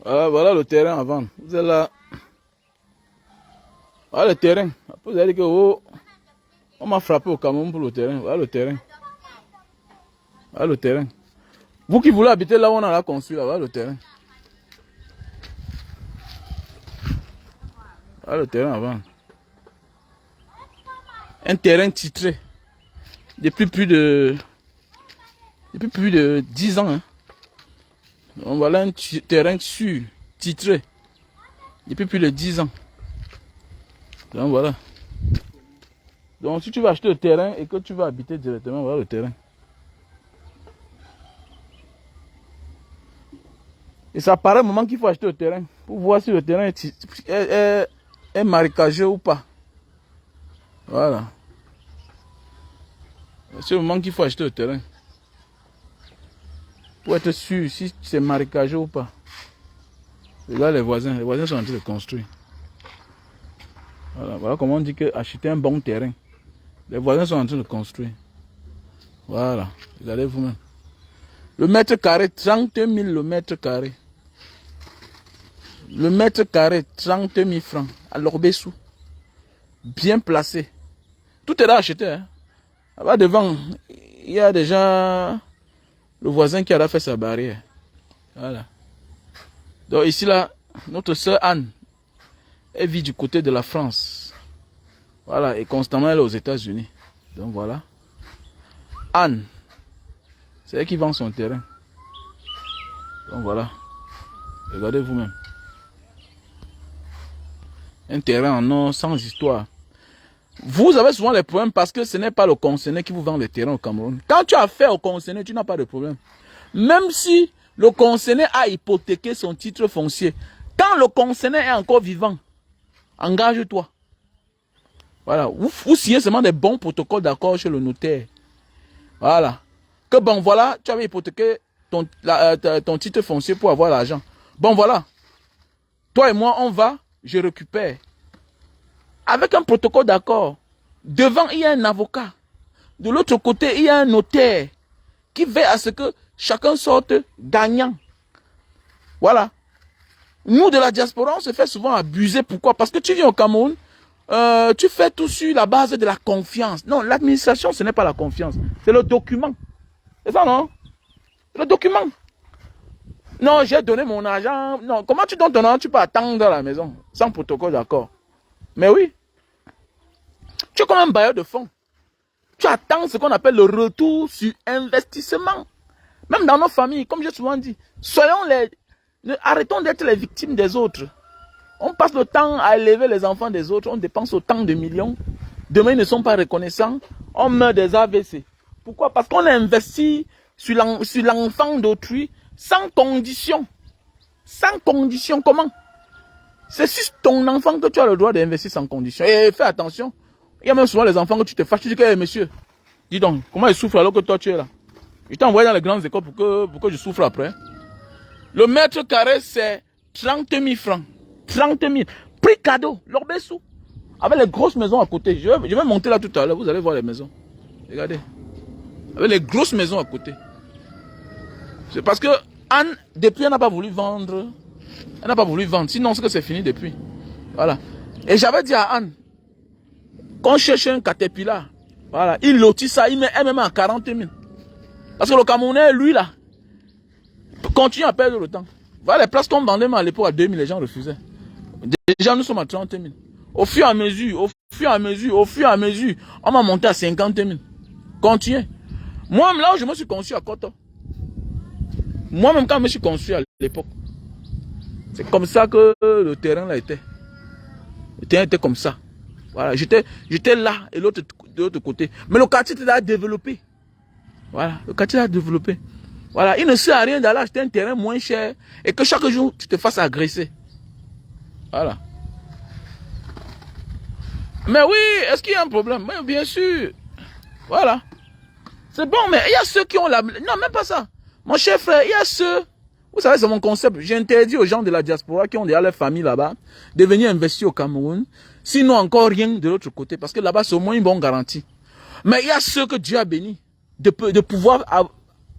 Voilà le terrain à vendre. Vous êtes là. Voilà le terrain. Après, vous allez dire que oh, on m'a frappé au Cameroun pour le terrain. Voilà le terrain. Voilà le terrain. Vous qui voulez habiter là où on a la construit, là, voilà le terrain. Voilà le terrain à vendre. Un terrain titré. Depuis plus de 10 ans. Hein. Donc voilà un terrain sûr, titré. Depuis plus de 10 ans. Donc voilà. Donc si tu vas acheter le terrain et que tu vas habiter directement, voilà le terrain. Et ça paraît un moment qu'il faut acheter le terrain. Pour voir si le terrain est marécageux ou pas. Voilà. C'est le moment qu'il faut acheter le terrain. Pour être sûr si c'est marécageux ou pas. Regarde les voisins sont en train de construire. Voilà, voilà comment on dit que acheter un bon terrain. Les voisins sont en train de construire. Voilà, regardez vous-même. Le mètre carré, 30 000 le mètre carré. Le mètre carré, 30 000 francs. À l'Orbessou. Bien placé. Tout est là acheté. Hein. Là-bas devant, il y a déjà le voisin qui a fait sa barrière. Voilà. Donc ici là, notre soeur Anne, elle vit du côté de la France. Voilà, et constamment elle est aux États-Unis. Donc voilà. Anne, c'est elle qui vend son terrain. Donc voilà. Regardez vous-même. Un terrain en or, sans histoire. Vous avez souvent les problèmes parce que ce n'est pas le concerné qui vous vend les terrains au Cameroun. Quand tu as affaire au concerné, tu n'as pas de problème. Même si le concerné a hypothéqué son titre foncier, quand le concerné est encore vivant, engage-toi. Voilà. Vous signez seulement des bons protocoles d'accord chez le notaire. Voilà. Que bon, voilà, tu avais hypothéqué ton titre foncier pour avoir l'argent. Bon, voilà. Toi et moi, on va, je récupère. Avec un protocole d'accord. Devant, il y a un avocat. De l'autre côté, il y a un notaire qui veille à ce que chacun sorte gagnant. Voilà. Nous, de la diaspora, on se fait souvent abuser. Pourquoi? Parce que tu viens au Cameroun, tu fais tout sur la base de la confiance. Non, l'administration, ce n'est pas la confiance. C'est le document. C'est ça, non? Le document. Non, j'ai donné mon argent. Non, comment tu donnes ton argent? Tu peux attendre dans la maison, sans protocole d'accord. Mais oui. Tu es comme un bailleur de fonds. Tu attends ce qu'on appelle le retour sur investissement. Même dans nos familles, comme j'ai souvent dit, arrêtons d'être les victimes des autres. On passe le temps à élever les enfants des autres, on dépense autant de millions. Demain, ils ne sont pas reconnaissants. On meurt des AVC. Pourquoi? Parce qu'on a investi sur l'enfant d'autrui sans condition. Sans condition, comment? C'est sur ton enfant que tu as le droit d'investir sans condition. Et fais attention. Il y a même souvent les enfants que tu te fâches. Tu dis que, hey, monsieur, dis donc, comment ils souffrent alors que toi tu es là? Je t'ai envoyé dans les grandes écoles pour que je souffre après. Le mètre carré, c'est 30 000 francs. 30 000. Prix cadeau, l'Orbessou. Avec les grosses maisons à côté. Je vais monter là tout à l'heure. Vous allez voir les maisons. Regardez. Avec les grosses maisons à côté. C'est parce que Anne, depuis, elle n'a pas voulu vendre. Elle n'a pas voulu vendre. Sinon, c'est que c'est fini depuis. Voilà. Et j'avais dit à Anne, qu'on cherche un caterpillar. Voilà. Il lotit ça. Il met même à 40 000. Parce que le Camerounais, lui, là, continue à perdre le temps. Voilà, les places qu'on vendait à l'époque à 2 000, les gens refusaient. Déjà, nous sommes à 30 000. Au fur et à mesure, on m'a monté à 50 000. Continuez. Moi-même, là où je me suis construit à Koto. Moi-même, quand je me suis construit à l'époque, c'est comme ça que le terrain là était. Le terrain était comme ça. Voilà, j'étais là et de l'autre côté. Mais le quartier était développé. Voilà, le quartier a développé. Voilà, il ne sert à rien d'aller acheter un terrain moins cher et que chaque jour tu te fasses agresser. Voilà. Mais oui, est-ce qu'il y a un problème? Mais bien sûr. Voilà. C'est bon, mais il y a ceux qui ont la... Non, même pas ça. Mon cher frère, il y a ceux... Vous savez, c'est mon concept. J'interdis aux gens de la diaspora qui ont déjà leur famille là-bas de venir investir au Cameroun. Sinon, encore rien de l'autre côté. Parce que là-bas, c'est au moins une bonne garantie. Mais il y a ceux que Dieu a bénis de pouvoir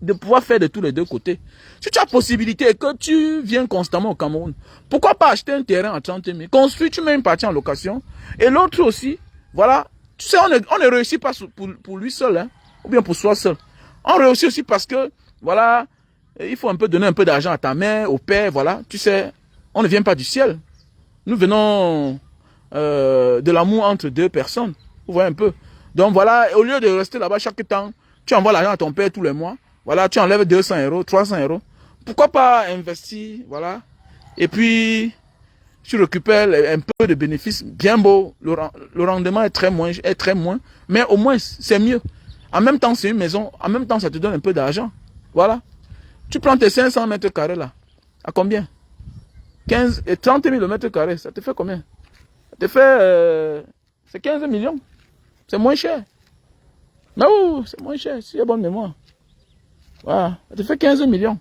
de pouvoir faire de tous les deux côtés. Si tu as possibilité et que tu viens constamment au Cameroun, pourquoi pas acheter un terrain à 30 000, construire, tu mets une partie en location, et l'autre aussi, voilà. Tu sais, on ne réussit pas pour lui seul, hein, ou bien pour soi seul. On réussit aussi parce que, voilà, il faut un peu donner un peu d'argent à ta mère, au père, voilà. Tu sais, on ne vient pas du ciel. Nous venons de l'amour entre deux personnes. Vous voyez un peu. Donc voilà, au lieu de rester là-bas chaque temps, tu envoies l'argent à ton père tous les mois. Voilà, tu enlèves 200 €, 300 €. Pourquoi pas investir, voilà. Et puis, tu récupères un peu de bénéfices bien beau. Le rendement est très moins, mais au moins, c'est mieux. En même temps, c'est une maison. En même temps, ça te donne un peu d'argent. Voilà. Tu prends tes 500 mètres carrés là. À combien? 15 et 30 000 le mètre carré. Ça te fait combien? Ça te fait... c'est 15 millions. C'est moins cher. Mais oui, c'est moins cher. Si il y a bonne mémoire. Voilà. Ça te fait 15 millions.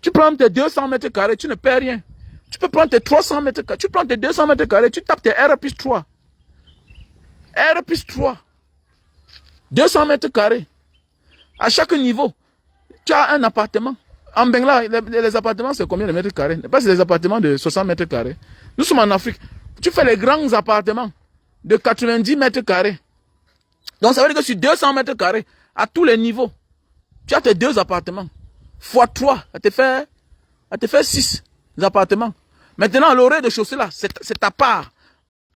Tu prends tes 200 mètres carrés, tu ne perds rien. Tu peux prendre tes 300 mètres carrés. Tu prends tes 200 mètres carrés, tu tapes tes R plus 3. R plus 3. 200 mètres carrés. À chaque niveau, tu as un appartement. En Bengla, les appartements, c'est combien de mètres carrés? Pas c'est des appartements de 60 mètres carrés. Nous sommes en Afrique. Tu fais les grands appartements de 90 mètres carrés. Donc ça veut dire que sur 200 mètres carrés, à tous les niveaux, tu as tes 2 appartements. Fois 3, ça te fait 6 appartements. Maintenant, le rez-de-chaussée là, c'est ta part.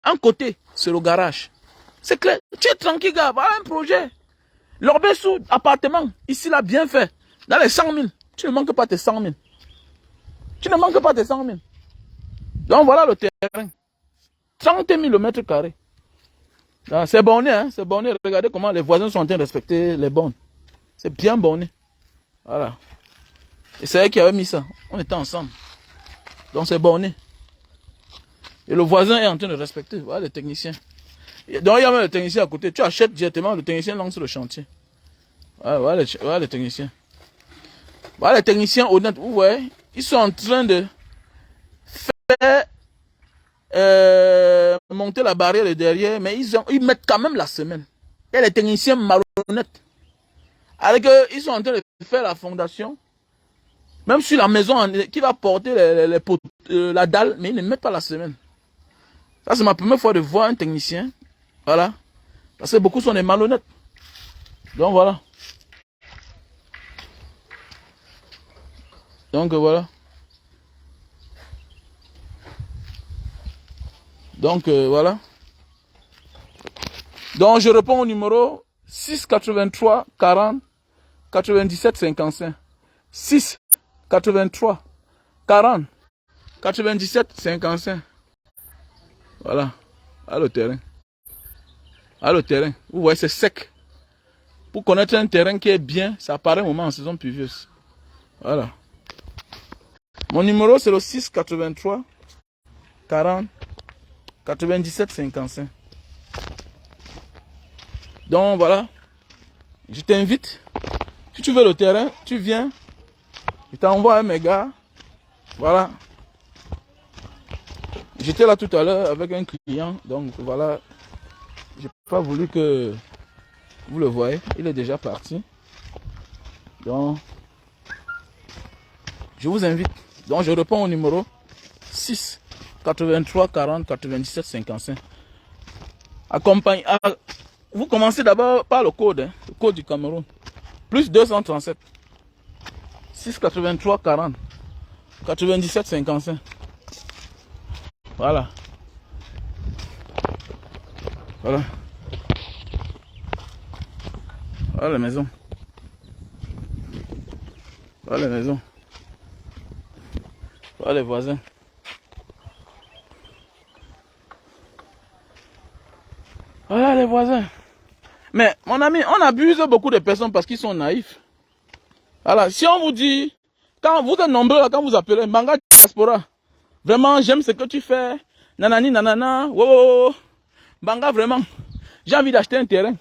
Un côté, c'est le garage. C'est clair. Tu es tranquille, gars. Voilà un projet. L'Orbessou, appartement, ici là, bien fait. Dans les 100 000. Tu ne manques pas tes 100 000. Tu ne manques pas tes 100 000. Donc voilà le terrain. 30 000 le mètre carré. C'est borné, hein. C'est borné. Regardez comment les voisins sont en train de respecter les bornes. C'est bien borné. Voilà. Et c'est eux qui avaient mis ça. On était ensemble. Donc c'est borné. Et le voisin est en train de respecter. Voilà le technicien. Donc il y a même le technicien à côté. Tu achètes directement, le technicien lance le chantier. Voilà le technicien. Voilà les techniciens honnêtes. Vous voyez, ils sont en train de faire monter la barrière de derrière, mais ils mettent quand même la semelle. Il y a les techniciens malhonnêtes. Alors qu'ils sont en train de faire la fondation. Même sur la maison qui va porter la dalle, mais ils ne mettent pas la semelle. Ça, c'est ma première fois de voir un technicien. Voilà. Parce que beaucoup sont des malhonnêtes. Donc voilà. Donc voilà. Donc voilà. Donc je réponds au numéro 6 83 40 97 55. 6 83 40 97 55. Voilà. À le terrain. À le terrain. Vous voyez, c'est sec. Pour connaître un terrain qui est bien, ça apparaît un moment en saison pluvieuse. Voilà. Mon numéro, c'est le 6 83 40 97 55. Donc voilà. Je t'invite. Si tu veux le terrain, tu viens. Je t'envoie un méga. Voilà. J'étais là tout à l'heure avec un client. Donc voilà. J'ai pas voulu que vous le voyez. Il est déjà parti. Donc, je vous invite. Donc, je réponds au numéro 6 83 40 97 55. Vous commencez d'abord par le code. Le code du Cameroun. Plus 237. 6 83 40 97 55. Voilà. Voilà. Voilà la maison. Voilà la maison. Voilà les voisins. Voilà les voisins. Mais mon ami, on abuse beaucoup de personnes parce qu'ils sont naïfs. Voilà, si on vous dit, quand vous êtes nombreux, quand vous appelez Mbanga Diaspora, vraiment j'aime ce que tu fais, nanani nanana, wow, Mbanga vraiment, j'ai envie d'acheter un terrain.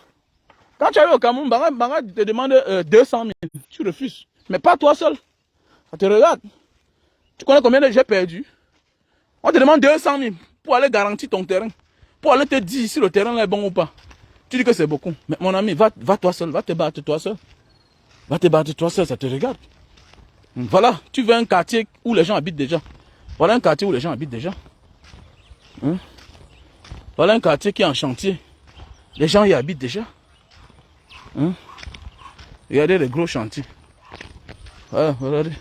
Quand tu arrives au Cameroun, Mbanga te demande 200 000, tu refuses. Mais pas toi seul, ça te regarde. Tu connais combien de j'ai perdu? On te demande 200 000 pour aller garantir ton terrain, pour aller te dire si le terrain est bon ou pas. Tu dis que c'est beaucoup. Mais mon ami, va toi seul, va te battre toi seul. Va te battre toi seul, ça te regarde. Voilà, tu veux un quartier où les gens habitent déjà. Voilà un quartier où les gens habitent déjà. Hein? Voilà un quartier qui est en chantier. Les gens y habitent déjà. Hein? Regardez les gros chantiers. Voilà, regardez.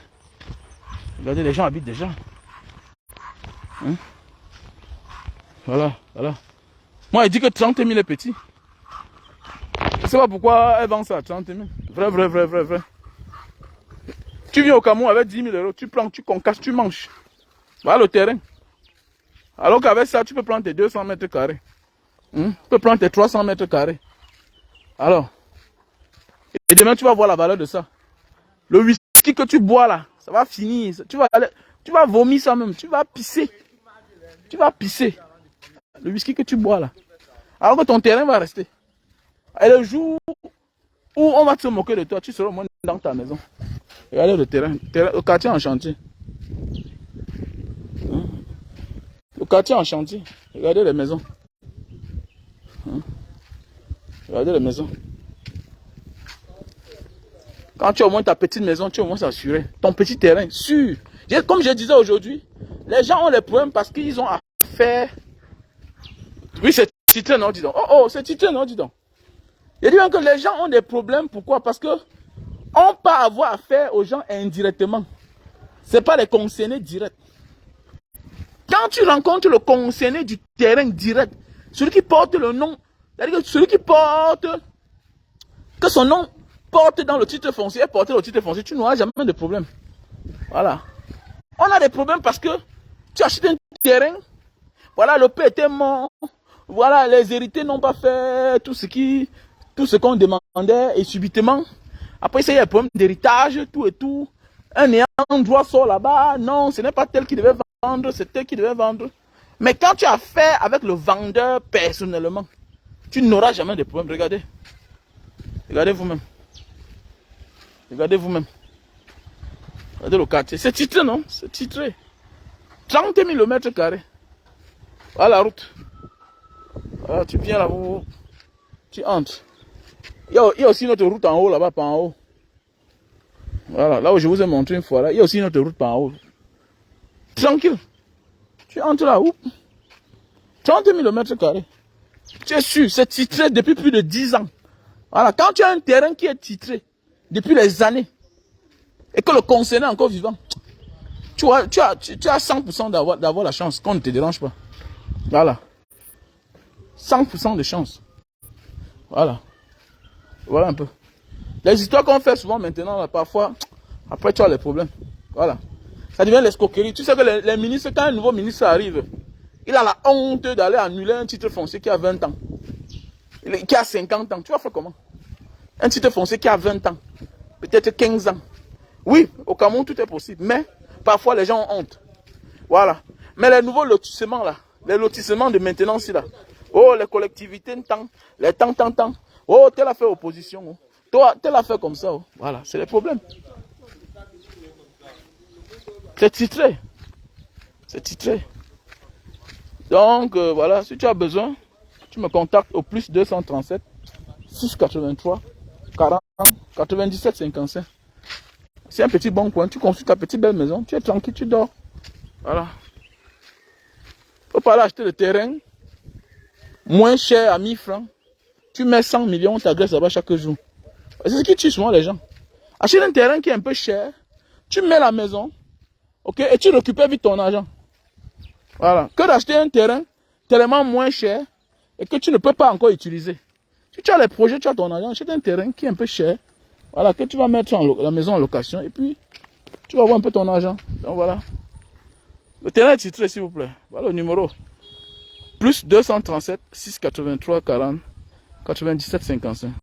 Regardez, les gens habitent déjà. Hein? Voilà, voilà. Moi, il dit que 30 000 est petit. Je ne sais pas pourquoi elle vend ça à 30 000. Vrai. Tu viens au Cameroun avec 10 000 euros, tu prends, tu concasses, tu manges. Voilà le terrain. Alors qu'avec ça, tu peux prendre tes 200 mètres carrés. Tu peux prendre tes 300 mètres carrés. Alors, et demain, tu vas voir la valeur de ça. Le whisky que tu bois là, ça va finir. Tu vas vomir ça même. Tu vas pisser. Tu vas pisser. Le whisky que tu bois là. Alors que ton terrain va rester. Et le jour où on va se moquer de toi, tu seras au moins dans ta maison. Regardez le terrain. Le quartier en chantier. Le quartier en chantier. Regardez les maisons. Regardez les maisons. Quand tu as au moins ta petite maison, tu es au moins assuré. Ton petit terrain, sûr. Comme je disais aujourd'hui, les gens ont les problèmes parce qu'ils ont affaire. Oui, c'est titré, non, dis donc. Oh, c'est titré, non, dis donc. Je dis bien que les gens ont des problèmes. Pourquoi? Parce que on peut avoir affaire aux gens indirectement. Ce n'est pas les concernés directs. Quand tu rencontres le concerné du terrain direct, celui qui porte le nom, c'est-à-dire que celui qui porte, que son nom porte dans le titre foncier, porte le titre foncier, tu n'auras jamais de problème. Voilà. On a des problèmes parce que tu achètes un terrain, voilà, le père était mort, voilà, les héritiers n'ont pas fait tout ce qu'on demandait, et subitement, après ça, il y a un problème d'héritage, tout et tout. Un ayant droit sort là-bas, non, ce n'est pas tel qui devait vendre, c'est tel qui devait vendre. Mais quand tu as fait avec le vendeur personnellement, tu n'auras jamais de problème. Regardez. Regardez vous-même. Regardez vous-même. Regardez le quartier. C'est titré, non? C'est titré. 30 000 le mètre carré. Voilà la route. Voilà, tu viens là-bas. Tu entres. Il y a aussi notre route en haut, là-bas, par en haut. Voilà, là où je vous ai montré une fois, là, il y a aussi notre route par en haut. Tranquille. Tu entres là, où 30 000 le mètre carré. Tu es sûr, c'est titré depuis plus de 10 ans. Voilà, quand tu as un terrain qui est titré depuis des années, et que le concerné est encore vivant, tu as 100% d'avoir la chance qu'on ne te dérange pas. Voilà. 100% de chance. Voilà. Voilà un peu. Les histoires qu'on fait souvent maintenant, là, parfois, après tu as les problèmes. Voilà. Ça devient l'escroquerie. Tu sais que les ministres, quand un nouveau ministre arrive, il a la honte d'aller annuler un titre foncier qui a 20 ans. Qui a 50 ans. Tu vas faire comment? Un titre foncier qui a 20 ans. Peut-être 15 ans. Oui, au Cameroun, tout est possible. Mais parfois, les gens ont honte. Voilà. Mais les nouveaux lotissements, là, les lotissements de maintenance, là, oh, les collectivités, les temps. Oh, tel a fait opposition. Oh. Toi, tel a fait comme ça. Oh. Voilà, c'est le problème. C'est titré. C'est titré. Donc, voilà, si tu as besoin, tu me contactes au plus 237 683 40 97 55. C'est un petit bon coin. Tu construis ta petite belle maison. Tu es tranquille, tu dors. Voilà. Faut pas aller acheter le terrain moins cher à 1000 francs. Tu mets 100 millions, tu agresses là-bas chaque jour. C'est ce qui tue souvent les gens. Achète un terrain qui est un peu cher. Tu mets la maison. Ok, et tu récupères vite ton argent. Voilà. Que d'acheter un terrain tellement moins cher et que tu ne peux pas encore utiliser. Si tu as les projets, tu as ton argent, achète un terrain qui est un peu cher. Voilà, que tu vas mettre la maison en location et puis tu vas avoir un peu ton argent. Donc voilà. Le terrain est titré, s'il vous plaît. Voilà le numéro. Plus 237 683 40 97 55.